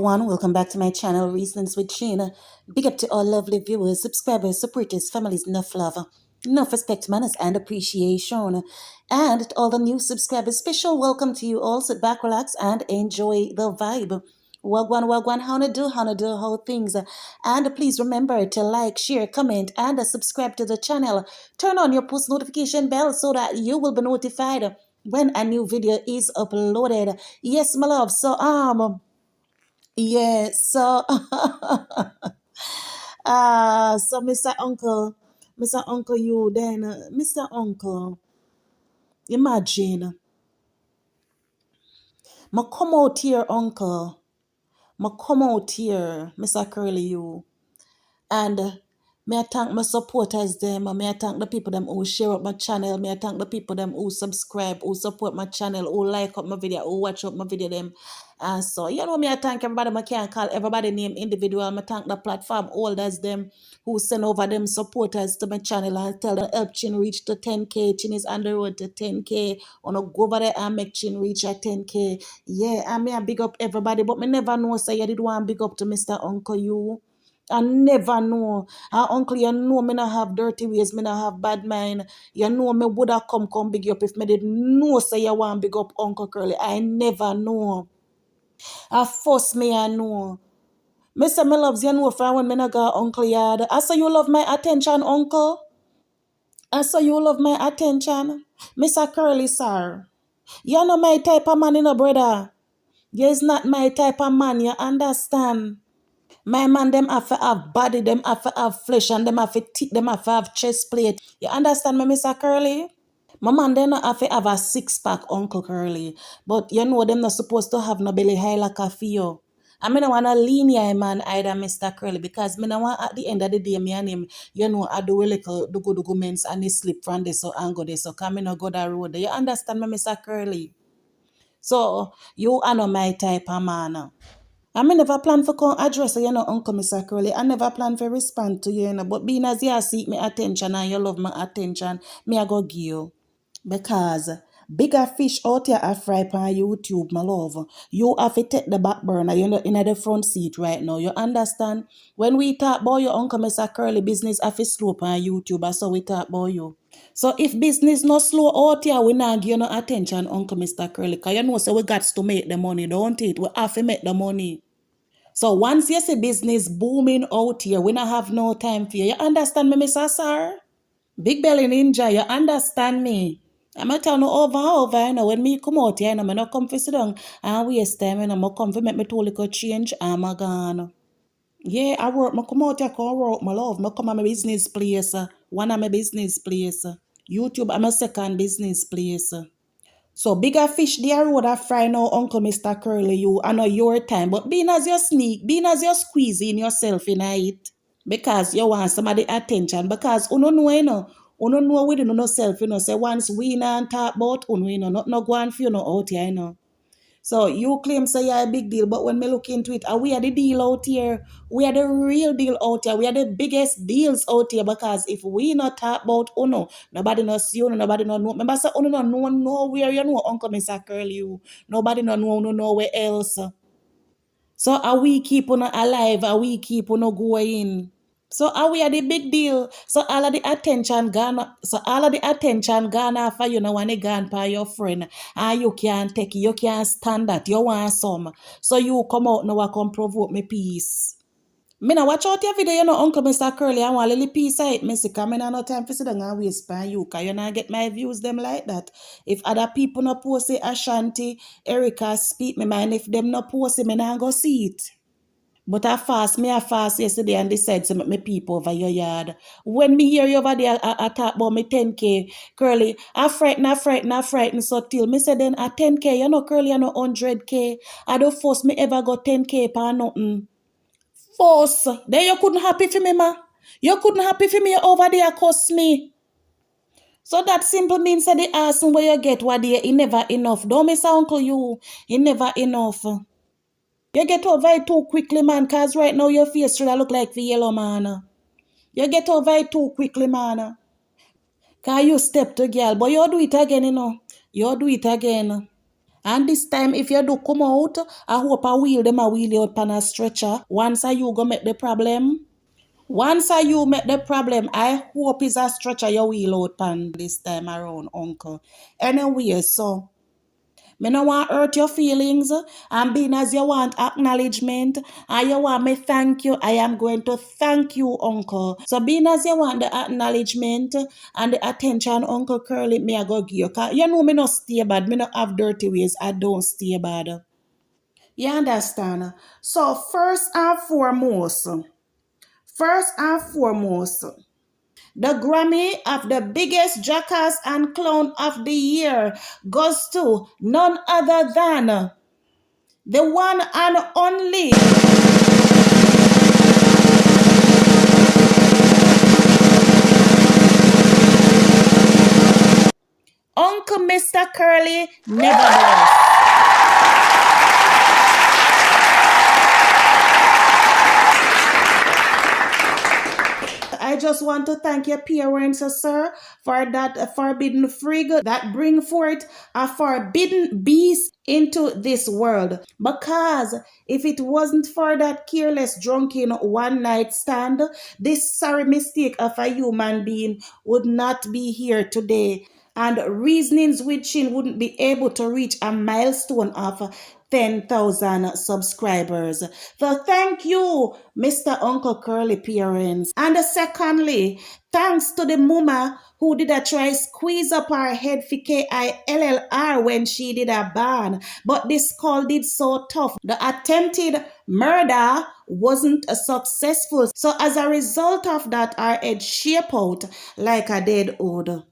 everyone, welcome back to my channel, Reasons with Sheena. Big up to all lovely viewers, subscribers, supporters, families, enough love, enough respect, manners, and appreciation. And to all the new subscribers, special welcome to you all. Sit back, relax, and enjoy the vibe. Wagwan, how to do, how things. And please remember to like, share, comment, and subscribe to the channel. Turn on your post notification bell so that you will be notified when a new video is uploaded. Yes, my love. So Mr. Uncle, you then, Mr. Uncle, imagine, ma come out here, Uncle, ma come out here, Mr. Curly, you. And may I thank my supporters them, and may I thank the people them who share up my channel, may I thank the people them who subscribe, who support my channel, who like up my video, who watch up my video them. And so, me I thank everybody, I can't call everybody name individual, I thank the platform holders them who send over them supporters to my channel and tell them help Chin reach to 10K, Chin is on the road to 10K, wanna go over there and make Chin reach at 10K. Yeah, I may I big up everybody, but me never know say you did want big up to Mr. Uncle you. I never know. Uncle, you know me not have dirty ways, me not have bad mind. You know me woulda come big up if me did know say you want big up Uncle Curly. I never know. I force me I know. Me say me loves you know for when me not go Uncle yard. I say you love my attention, Uncle. I say you love my attention. Mr. Curly, sir. You know my type of man, brother. You is not my type of man, you understand? My man, them have to have body, them have to have flesh, and them have to them have to have chest plate. You understand me, Mr. Curly? My man, they not have to have a six-pack, Uncle Curly. But you know them not supposed to have no belly high like a fio. I mean, I want to lean your man either, Mr. Curly, because me no want at the end of the day, me and him, I do a little do good mens and he slip from this so and go this so come no go that road. You understand me, Mr. Curly? So you are not my type of man. I may never plan for come address Uncle Mr. Curly. I never plan for respond to you, but being as you seek me attention and you love my attention, me I go give you. Because bigger fish out here are fry on YouTube, my love. You have to take the back burner, in the front seat right now. You understand? When we talk about your Uncle Mr. Curly business, have to slow on YouTube, that's how we talk about you. So if business not slow out here, we not give you no attention, Uncle Mr. Curly. Because you know, so we got to make the money, don't it? We have to make the money. So once you see business booming out here, we not have no time for you. You understand me, Mr. Sir? Big belly ninja, you understand me? I'm going to tell you over, when me come out here, I'm not come to sit down and waste time, I'm come to make me too little change, I'm gone. Yeah, I work, I come out here, come work, my love, I come to my business place, one of my business place. YouTube, I'm a second business place. So bigger fish there road a fry now, Uncle Mr. Curly, you. I know your time. But being as you sneak, being as you squeezing yourself in it. Because you want somebody attention. Because you know, you know within yourself, say once we not talk about not no go on for out here, So you claim say you're a big deal, but when me look into it, we are the deal out here. We are the real deal out here. We are the biggest deals out here because if we not talk about nobody knows you, nobody know. Remember say no nowhere you know Uncle Mr. Curly you. Nobody know nowhere else. So are we keep on alive? Are we keep on going? So are we at the big deal? So all of the attention gone for when they gone by your friend. And you can't take it, you can't stand that. You want some. So you come out now and come provoke me peace. Me now watch out your video, Uncle Mr. Curly. I want a little piece of it, Missy. Because I no time to sit down and waste by you. Because you not get my views them like that. If other people not post it, Ashanti, Erica speak me mind. If them not post it, me not go see it. But I fast yesterday and decide to make me peep over your yard. When me hear you over there, I talk about me 10K. Curly, I frighten so till me say then at 10K, Curly, 100K. I don't force me ever go 10K for nothing. Force. Then you couldn't happy for me, ma. You couldn't happy for me over there cost me. So that simple means that the asking where you get what there, it never enough. Don't miss uncle you. It never enough. You get over it too quickly, man, because right now your face should look like the yellow man. You get over it too quickly, man. Because you step to girl, but you do it again, You do it again. And this time, if you do come out, I hope I wheel them a wheel you out pan a stretcher. Once I you go make the problem. Once I you make the problem, I hope is a stretcher you wheel out pan this time around, uncle. Anyway, so me no want hurt your feelings, and being as you want acknowledgement and you want me thank you, I am going to thank you, uncle. So being as you want the acknowledgement and the attention, Uncle Curly, me I go give you. 'Cause you know me no stay bad, me no have dirty ways, I don't stay bad. You understand? So first and foremost, the Grammy of the biggest jackass and clown of the year goes to none other than the one and only Uncle Mr. Curly Nevertheless. I just want to thank your parents, sir, for that forbidden frig that bring forth a forbidden beast into this world. Because if it wasn't for that careless drunken one night stand, this sorry mistake of a human being would not be here today. And reasonings within wouldn't be able to reach a milestone of 10,000 subscribers. So thank you, Mr. Uncle Curly parents. And secondly, thanks to the mama who did a try squeeze up her head for KILLR when she did a ban. But this call did so tough. The attempted murder wasn't successful. So as a result of that, our head shape out like a dead wood.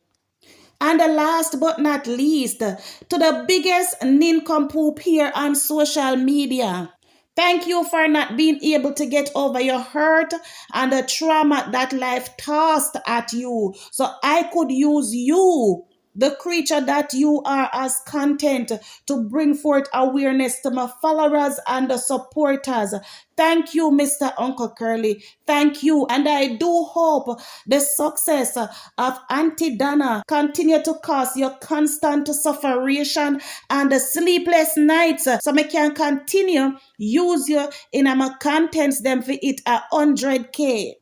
And the last but not least, to the biggest nincompoop here on social media. Thank you for not being able to get over your hurt and the trauma that life tossed at you. So I could use you, the creature that you are, as content to bring forth awareness to my followers and the supporters. Thank you, Mr. Uncle Curly. Thank you. And I do hope the success of Auntie Donna continue to cause your constant sufferation and the sleepless nights so I can continue use you in my contents them for it 100K.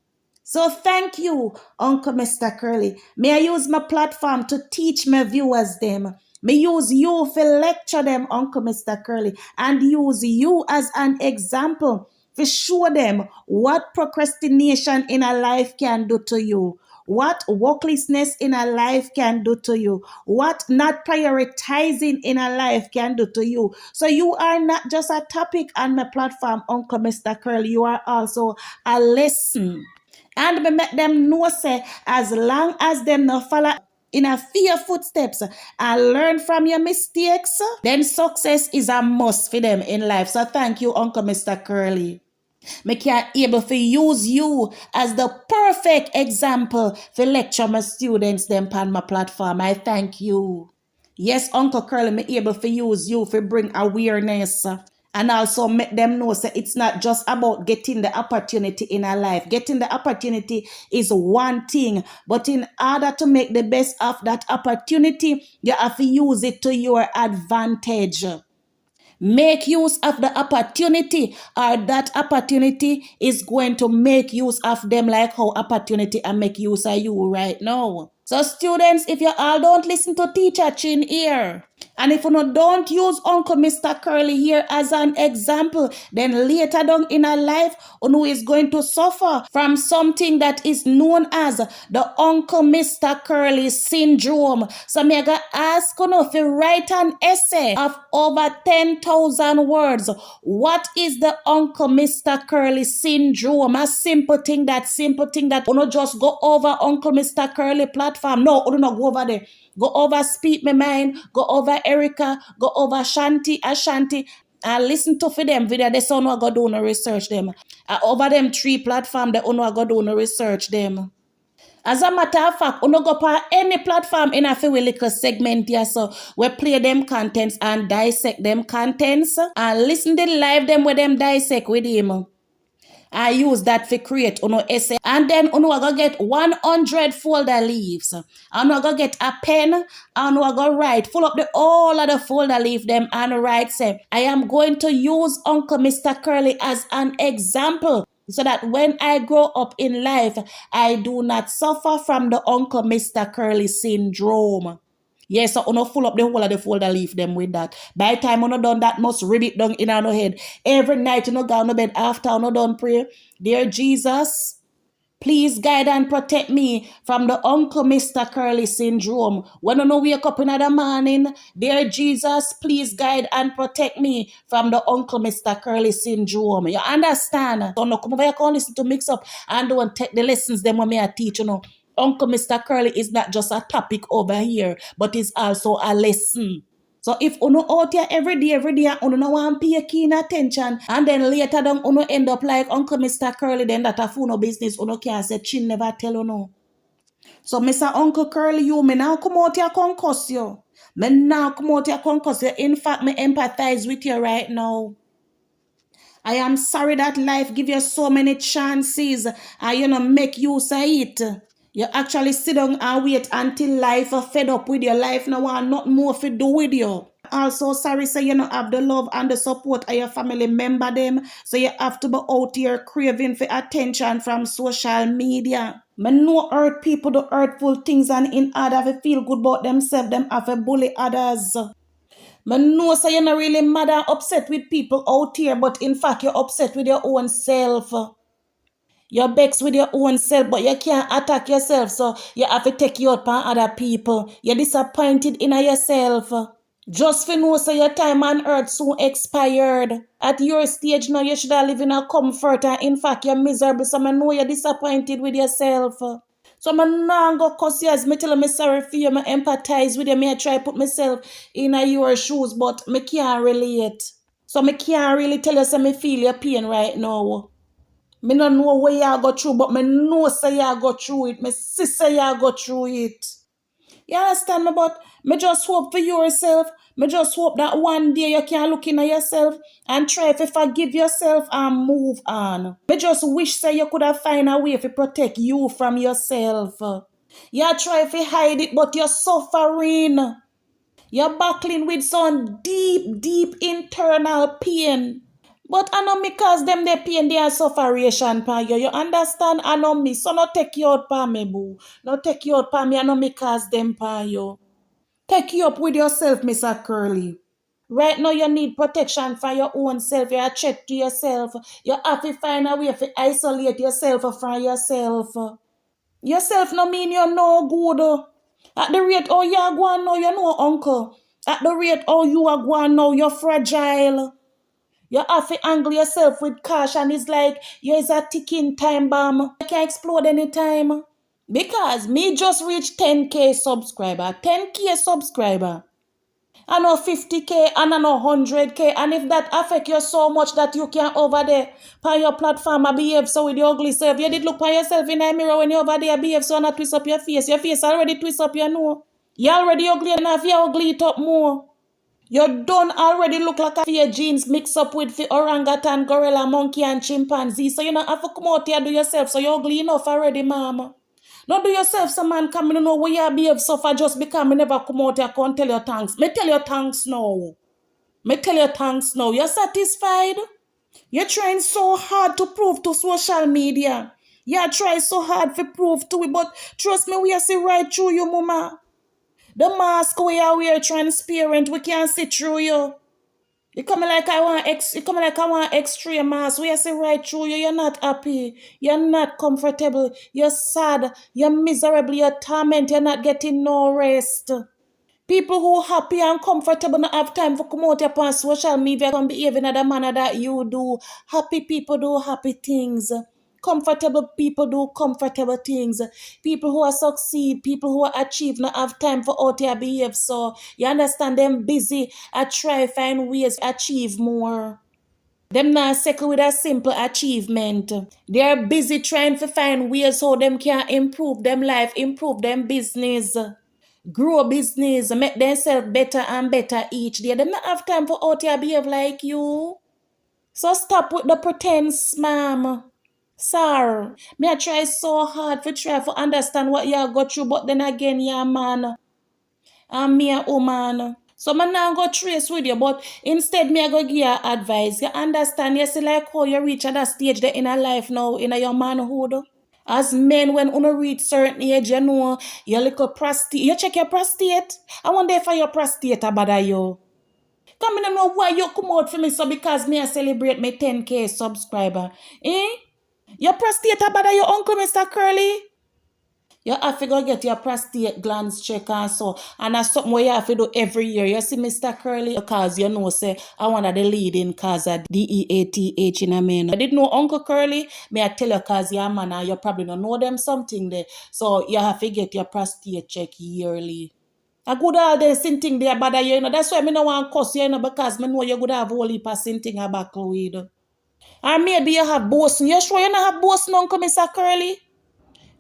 So thank you, Uncle Mr. Curly. May I use my platform to teach my viewers them. May use you to lecture them, Uncle Mr. Curly, and use you as an example to show them what procrastination in a life can do to you, what worklessness in a life can do to you, what not prioritizing in a life can do to you. So you are not just a topic on my platform, Uncle Mr. Curly, you are also a lesson. And me make them know say as long as them no follow in a few footsteps and learn from your mistakes, then success is a must for them in life. So thank you, Uncle Mr. Curly. Me can able to use you as the perfect example to lecture my students them on my platform. I thank you. Yes, Uncle Curly, me able to use you to bring awareness and also make them know that it's not just about getting the opportunity in our life. Getting the opportunity is one thing, but in order to make the best of that opportunity, you have to use it to your advantage. Make use of the opportunity, or that opportunity is going to make use of them like how opportunity and make use of you right now. So students, if you all don't listen to teacher Chin here, and if you don't use Uncle Mr. Curly here as an example, then later down in our life, you is going to suffer from something that is known as the Uncle Mr. Curly syndrome. So me ga ask you to write an essay of over 10,000 words. What is the Uncle Mr. Curly syndrome? A simple thing that you not just go over Uncle Mr. Curly platform. No, you not go over there. Go over Speak My Mind, go over Erica, go over Ashanti, and listen to for them video. They say no go do no research them. Over them 3 platform, they no go do no research them. As a matter of fact, you no go pa any platform in a few little segment here, so we play them contents and dissect them contents and listen to live them with them dissect with him. I use that for create uno essay. And then uno go get 100 folder leaves. And uno go get a pen and uno go write, full up the all of the folder leaf them and write say, I am going to use Uncle Mr. Curly as an example so that when I grow up in life, I do not suffer from the Uncle Mr. Curly syndrome. Yes, so uno full up the whole of the folder leaf them with that. By the time uno done that, must rib it down in our head. Every night uno go on bed after uno done pray. Dear Jesus, please guide and protect me from the Uncle Mr. Curly syndrome. When uno wake up in the morning, dear Jesus, please guide and protect me from the Uncle Mr. Curly syndrome. You understand? So no come over here, come listen to mix up and don't take the lessons them when me I teach, Uncle Mr. Curly is not just a topic over here, but is also a lesson. So if uno out here every day, uno no want pay keen attention, and then later down uno end up like Uncle Mr. Curly, then that a funo business, uno can't say chin never tell uno. So Mr. Uncle Curly, you, me now come out here concuss you. Me now come out here concuss you. In fact, me empathize with you right now. I am sorry that life give you so many chances and make use of it. You actually sit down and wait until life fed up with your life now and nothing more to do with you. Also, sorry, say you don't have the love and the support of your family member them. So you have to be out here craving for attention from social media. Me know hurt people do hurtful things and in order to feel good about themselves, them have to bully others. Me know say you're not really mad and upset with people out here, but in fact you're upset with your own self. You're vexed with your own self, but you can't attack yourself, so you have to take you out on other people. You're disappointed in yourself. Just for know so your time on earth soon expired. At your stage now, you should have live in a comfort, and in fact you're miserable, so I know you're disappointed with yourself. So I'm not going to cuss you as me tell me sorry for you, I empathize with you, I try put myself in your shoes, but I can't relate. So I can't really tell you say me feel your pain right now. Me no know where you go through, but me know say you go through it. Me sister you go through it. You understand me? But me just hope for yourself. Me just hope that one day you can look in at yourself and try to forgive yourself and move on. Me just wish say you could have find a way to protect you from yourself. You try to hide it, but you're suffering. You're battling with some deep internal pain. But I know me cause them they pain their sufferation pa you. You understand? I know me. So no take you out pa me boo. No take you out pa me. I know me cause them pa you. Take you up with yourself, Mr. Curly. Right now you need protection for your own self. You're a threat to yourself. You have to find a way to isolate yourself from yourself. Yourself no mean you're no good. At the rate how you are going now, you know uncle. At the rate how you are going now, you're fragile. You have to angle yourself with caution. It's like you're a ticking time bomb. You can explode anytime. Because me just reached 10K subscriber. 10K subscriber. I know 50K and I know 100K. And if that affect you so much that you can't over there on your platform and behave so with your ugly self. You did look on yourself in the mirror when you over there behave so not twist up your face. Your face already twist up, you know. You already ugly enough. You ugly it up more. You don't already look like your genes mix up with the orangutan, gorilla, monkey, and chimpanzee. So you don't have to come out here do yourself. So you're ugly enough already, mama. Not do yourself, some man come in know where you behave suffer just because me never come out here and tell you thanks. Me tell you thanks now. Me tell you thanks now. You're satisfied? You're trying so hard to prove to social media. You try so hard to prove to it, but trust me, we see right through you, mama. The mask we are wear transparent, we can't see through you. You coming like I want extreme mask. We see right through you. You're not happy. You're not comfortable. You're sad. You're miserable. You're tormented. You're not getting no rest. People who happy and comfortable not have time for come out upon social media and behave in the manner that you do. Happy people do happy things. Comfortable people do comfortable things. People who are succeed, people who are achieve, not have time for out here behave. So you understand them busy. I try find ways to achieve more. Them not second with a simple achievement. They're busy trying to find ways how them can improve them life, improve them business. Grow business, make themselves better and better each day. They don't have time for out here behave like you. So stop with the pretense, ma'am. Sir, me I try so hard to try to understand what you go through, but then again, yeah, man. And me a woman. So man now go trace with you, but instead me I go give you advice. You understand? You see like how you reach at that stage there in a life now, in a your manhood. As men, when you reach certain age, you know, your little prostate, you check your prostate. I wonder if your prostate about you. Come in and know why you come out for me, so because me I celebrate my 10K subscriber. Eh? Your prostate about your uncle, Mr. Curly? You have to go get your prostate glands checked and so. And that's something where you have to do every year. You see, Mr. Curly? Because you know, say, I want the leading cause of DEATH in a man. I didn't know Uncle Curly. May I tell you, cause you're a man and you probably don't know them something there. So you have to get your prostate check yearly. I good all the same thing there, but you know, that's why I don't want to cuss you, know, because I know you could have whole heap of same thing about with. Or maybe you have Boston. You sure you don't have Boston, Uncle Mr. Curly?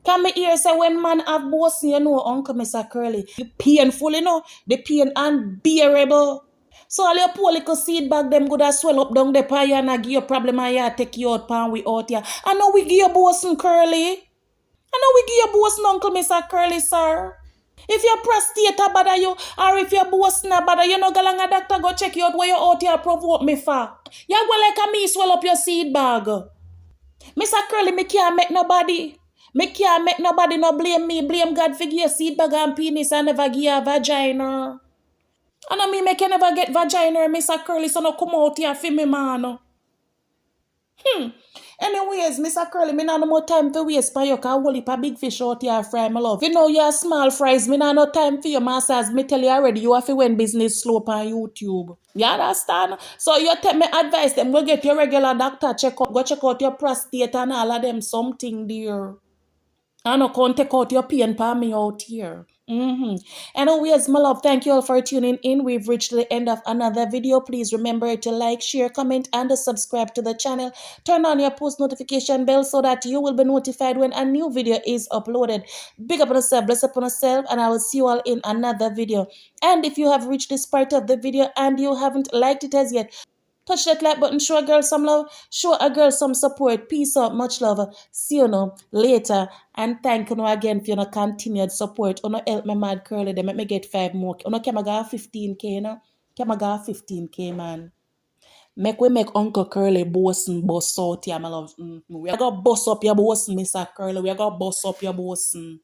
Can me hear say when man have Boston, you know, Uncle Mr. Curly, you painful, you know, the pain unbearable. So all your poor little seed bag, them good as swell up down the pie and give you problem and you take you out pan we out here. I know we give you Boston Curly. I know we give you Boston Uncle Mr. Curly, sir. If your prostate a bother you, or if your Boston a bother you, no go long a doctor go check you out where you out here provoke me for. You go like a me swell up your seed bag. Mr. Curly, me can't make nobody. Me can't make nobody no blame me. Blame God for give you seed bag and penis and never give you a vagina. And I mean, me can never get vagina, Mr. Curly, so no come out here for me, man. Anyways, Mr. Curly, me not no more time for waste for you, cause whole heap a big fish out here fry, my love. You know you're small fries, me not no time for you, masters. Me tell you already, you have to win business slow on YouTube. You understand? So you take me advice, them go get your regular doctor check up, go check out your prostate and all of them something there. I no can't take out your pain for me out here. Anyways, my love, thank you all for tuning in. We've reached the end of another video. Please remember to like, share, comment, and subscribe to the channel. Turn on your post notification bell so that you will be notified when a new video is uploaded. Big up on yourself, bless up on yourself, and I will see you all in another video. And if you have reached this part of the video and you haven't liked it as yet, touch that like button, show a girl some love, show a girl some support. Peace out, much love. See you now later. And thank you again for your continued support. You know, help me mad curly, they make me get 5 more. You know, can I go 15K, you know? Can I go 15K, man? Make we make Uncle Curly bossing boss out here, my love. We are gonna boss up your bossing, Mr. Curly. We are gonna boss up your bossing.